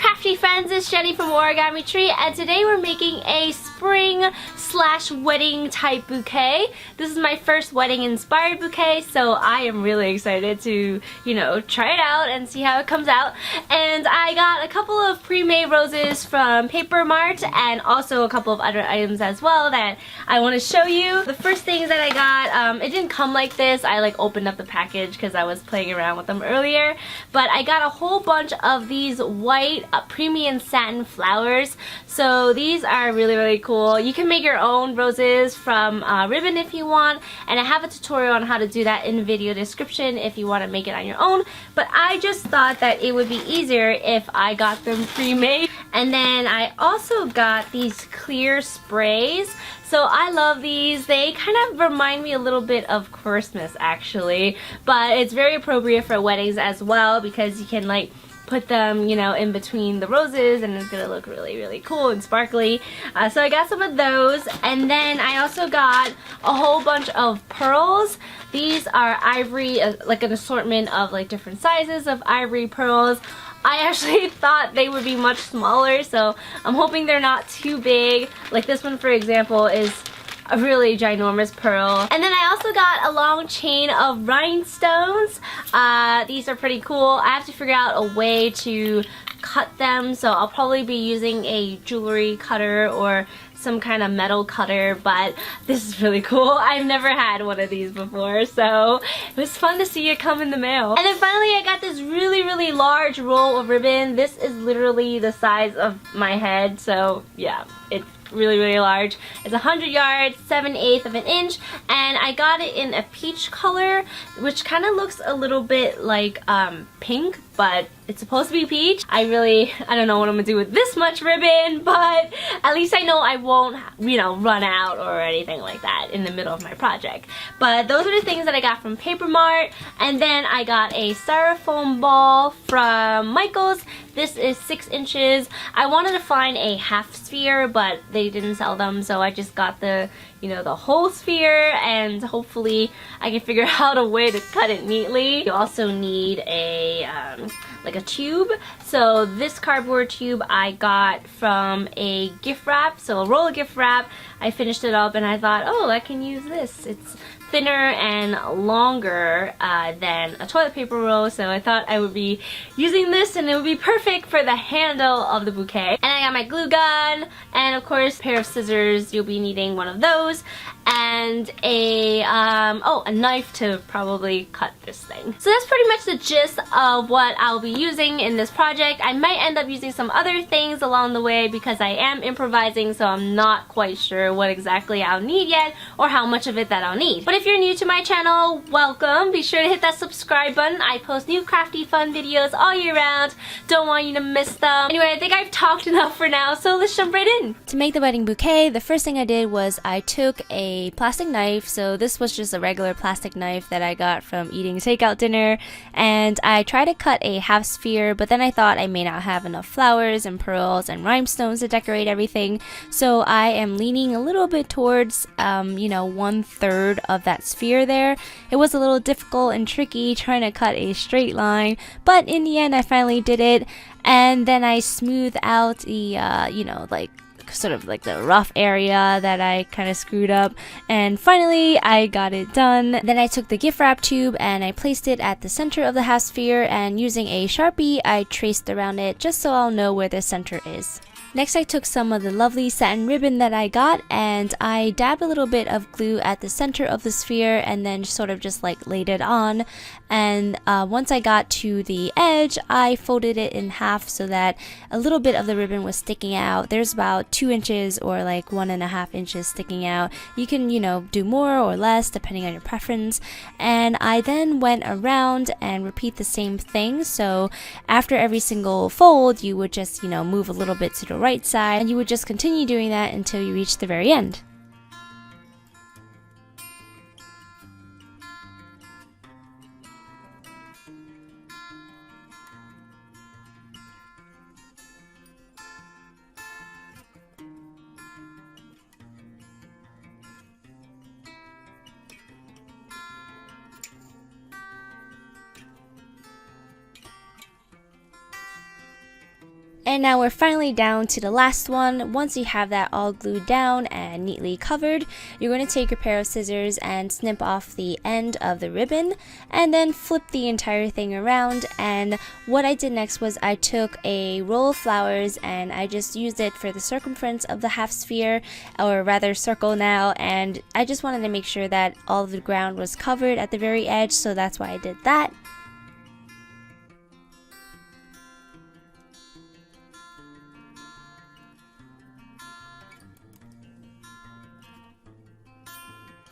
crafty friends, it's Jenny from Origami Tree, and today we're making a spring/wedding type bouquet. This is my first wedding inspired bouquet, so I am really excited to, try it out and see how it comes out. And I got a couple of pre-made roses from Paper Mart and also a couple of other items as well that I want to show you. The first things that I got, it didn't come like this. I opened up the package because I was playing around with them earlier, but I got a whole bunch of these white premium satin flowers. So these are really cool. You can make your own roses from ribbon if you want, and I have a tutorial on how to do that in the video description if you want to make it on your own, but I just thought that it would be easier if I got them pre-made. And then I also got these clear sprays. So I love these. They kind of remind me a little bit of Christmas actually, but it's very appropriate for weddings as well because you can put them, in between the roses and it's gonna look really cool and sparkly. So I got some of those, and then I also got a whole bunch of pearls. These are ivory, an assortment of different sizes of ivory pearls. I actually thought they would be much smaller, so I'm hoping they're not too big. Like this one, for example, is a really ginormous pearl. And then I also got a long chain of rhinestones. These are pretty cool. I have to figure out a way to cut them, so I'll probably be using a jewelry cutter or some kind of metal cutter, but this is really cool. I've never had one of these before, so it was fun to see it come in the mail. And then finally I got this really large roll of ribbon. This is literally the size of my head, so yeah, it's really large. It's 100 yards, 7/8 of an inch, and I got it in a peach color, which kind of looks a little bit like pink, but it's supposed to be peach. I don't know what I'm gonna do with this much ribbon, but at least I know I won't, run out or anything like that in the middle of my project. But those are the things that I got from Paper Mart. And then I got a styrofoam ball from Michael's. This is 6 inches. I wanted to find a half sphere, but they didn't sell them, so I just got the the whole sphere, and hopefully I can figure out a way to cut it neatly. You also need a a tube. So this cardboard tube I got from a gift wrap, so a roll of gift wrap. I finished it up and I thought, oh, I can use this. It's thinner and longer than a toilet paper roll, so I thought I would be using this and it would be perfect for the handle of the bouquet. And I got my glue gun, and of course a pair of scissors. You'll be needing one of those, and a knife to probably cut this thing. So that's pretty much the gist of what I'll be using in this project. I might end up using some other things along the way because I am improvising, so I'm not quite sure what exactly I'll need yet or how much of it that I'll need. But if you're new to my channel, welcome. Be sure to hit that subscribe button. I post new crafty fun videos all year round. Don't want you to miss them. Anyway, I think I've talked enough for now, so let's jump right in. To make the wedding bouquet, the first thing I did was I took a plastic knife. So this was just a regular plastic knife that I got from eating takeout dinner, and I tried to cut a half sphere, but then I thought I may not have enough flowers and pearls and rhinestones to decorate everything, so I am leaning a little bit towards 1/3 of that sphere there. It was a little difficult and tricky trying to cut a straight line, but in the end I finally did it. And then I smoothed out the the rough area that I kind of screwed up, and finally I got it done. Then I took the gift wrap tube and I placed it at the center of the half sphere, and using a Sharpie I traced around it just so I'll know where the center is. Next I took some of the lovely satin ribbon that I got and I dabbed a little bit of glue at the center of the sphere and then sort of just laid it on. And once I got to the edge, I folded it in half so that a little bit of the ribbon was sticking out. There's about 2 inches or 1.5 inches sticking out. You can, do more or less depending on your preference. And I then went around and repeat the same thing. So after every single fold, you would just, move a little bit to the right side, and you would just continue doing that until you reach the very end. And now we're finally down to the last one. Once you have that all glued down and neatly covered, you're going to take your pair of scissors and snip off the end of the ribbon and then flip the entire thing around. And what I did next was I took a roll of flowers and I just used it for the circumference of the half sphere, or rather circle now, and I just wanted to make sure that all of the ground was covered at the very edge, so that's why I did that.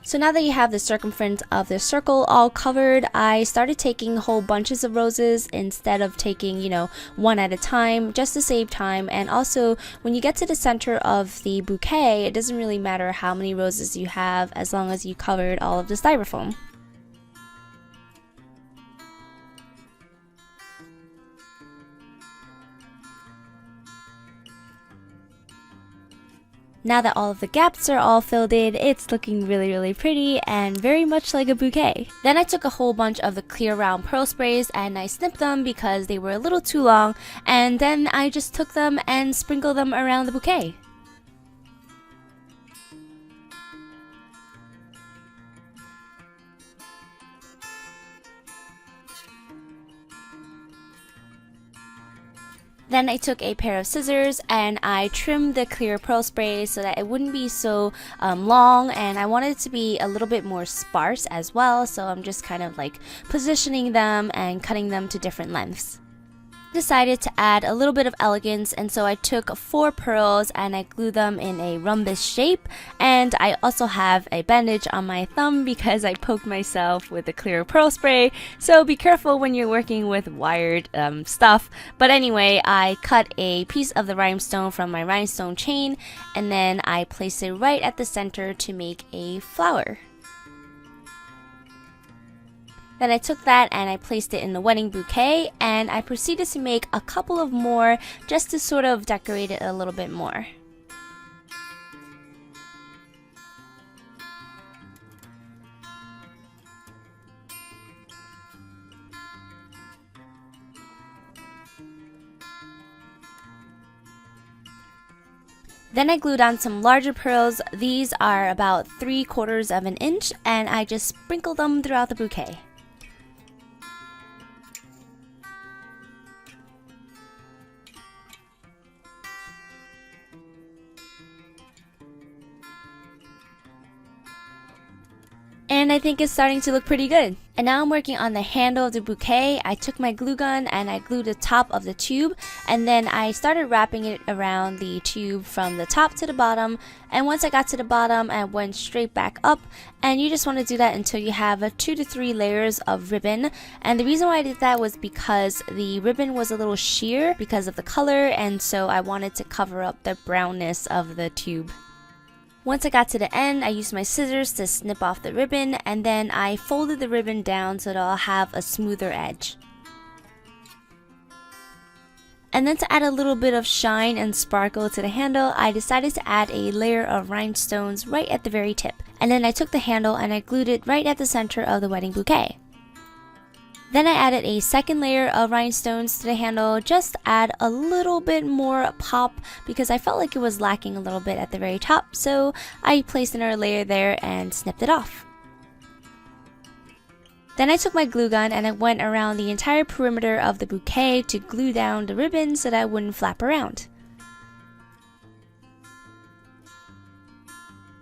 So now that you have the circumference of the circle all covered, I started taking whole bunches of roses instead of taking, one at a time, just to save time. And also, when you get to the center of the bouquet, it doesn't really matter how many roses you have as long as you covered all of the styrofoam. Now that all of the gaps are all filled in, it's looking really pretty and very much like a bouquet. Then I took a whole bunch of the clear round pearl sprays and I snipped them because they were a little too long, and then I just took them and sprinkled them around the bouquet. Then I took a pair of scissors and I trimmed the clear pearl spray so that it wouldn't be so long, and I wanted it to be a little bit more sparse as well, so I'm just kind of like positioning them and cutting them to different lengths. Decided to add a little bit of elegance, and so I took 4 pearls and I glued them in a rhombus shape, and I also have a bandage on my thumb because I poked myself with the clear pearl spray, so be careful when you're working with wired stuff. But anyway, I cut a piece of the rhinestone from my rhinestone chain and then I placed it right at the center to make a flower. Then I took that and I placed it in the wedding bouquet, and I proceeded to make a couple of more just to sort of decorate it a little bit more. Then I glued on some larger pearls. These are about 3/4 of an inch, and I just sprinkled them throughout the bouquet. And I think it's starting to look pretty good. And now I'm working on the handle of the bouquet. I took my glue gun and I glued the top of the tube, and then I started wrapping it around the tube from the top to the bottom. And once I got to the bottom, I went straight back up, and you just want to do that until you have 2 to 3 layers of ribbon. And the reason why I did that was because the ribbon was a little sheer because of the color, and so I wanted to cover up the brownness of the tube. Once I got to the end, I used my scissors to snip off the ribbon, and then I folded the ribbon down so that I'll have a smoother edge. And then to add a little bit of shine and sparkle to the handle, I decided to add a layer of rhinestones right at the very tip. And then I took the handle and I glued it right at the center of the wedding bouquet. Then I added a second layer of rhinestones to the handle, just add a little bit more pop because I felt like it was lacking a little bit at the very top, so I placed another layer there and snipped it off. Then I took my glue gun and I went around the entire perimeter of the bouquet to glue down the ribbon so that it wouldn't flap around.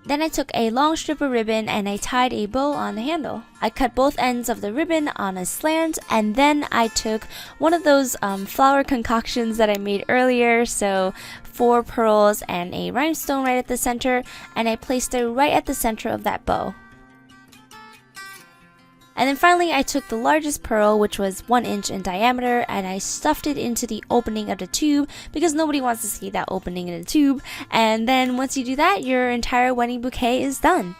Then I took a long strip of ribbon and I tied a bow on the handle. I cut both ends of the ribbon on a slant, and then I took one of those flower concoctions that I made earlier, so 4 pearls and a rhinestone right at the center, and I placed it right at the center of that bow. And then finally I took the largest pearl, which was 1 inch in diameter, and I stuffed it into the opening of the tube because nobody wants to see that opening in the tube. And then once you do that, your entire wedding bouquet is done.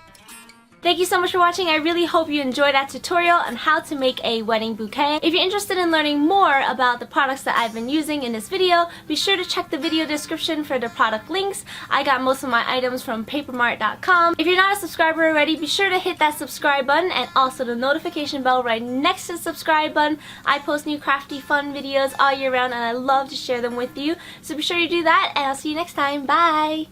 Thank you so much for watching. I really hope you enjoyed that tutorial on how to make a wedding bouquet. If you're interested in learning more about the products that I've been using in this video, be sure to check the video description for the product links. I got most of my items from papermart.com. If you're not a subscriber already, be sure to hit that subscribe button and also the notification bell right next to the subscribe button. I post new crafty fun videos all year round and I love to share them with you. So be sure you do that, and I'll see you next time. Bye!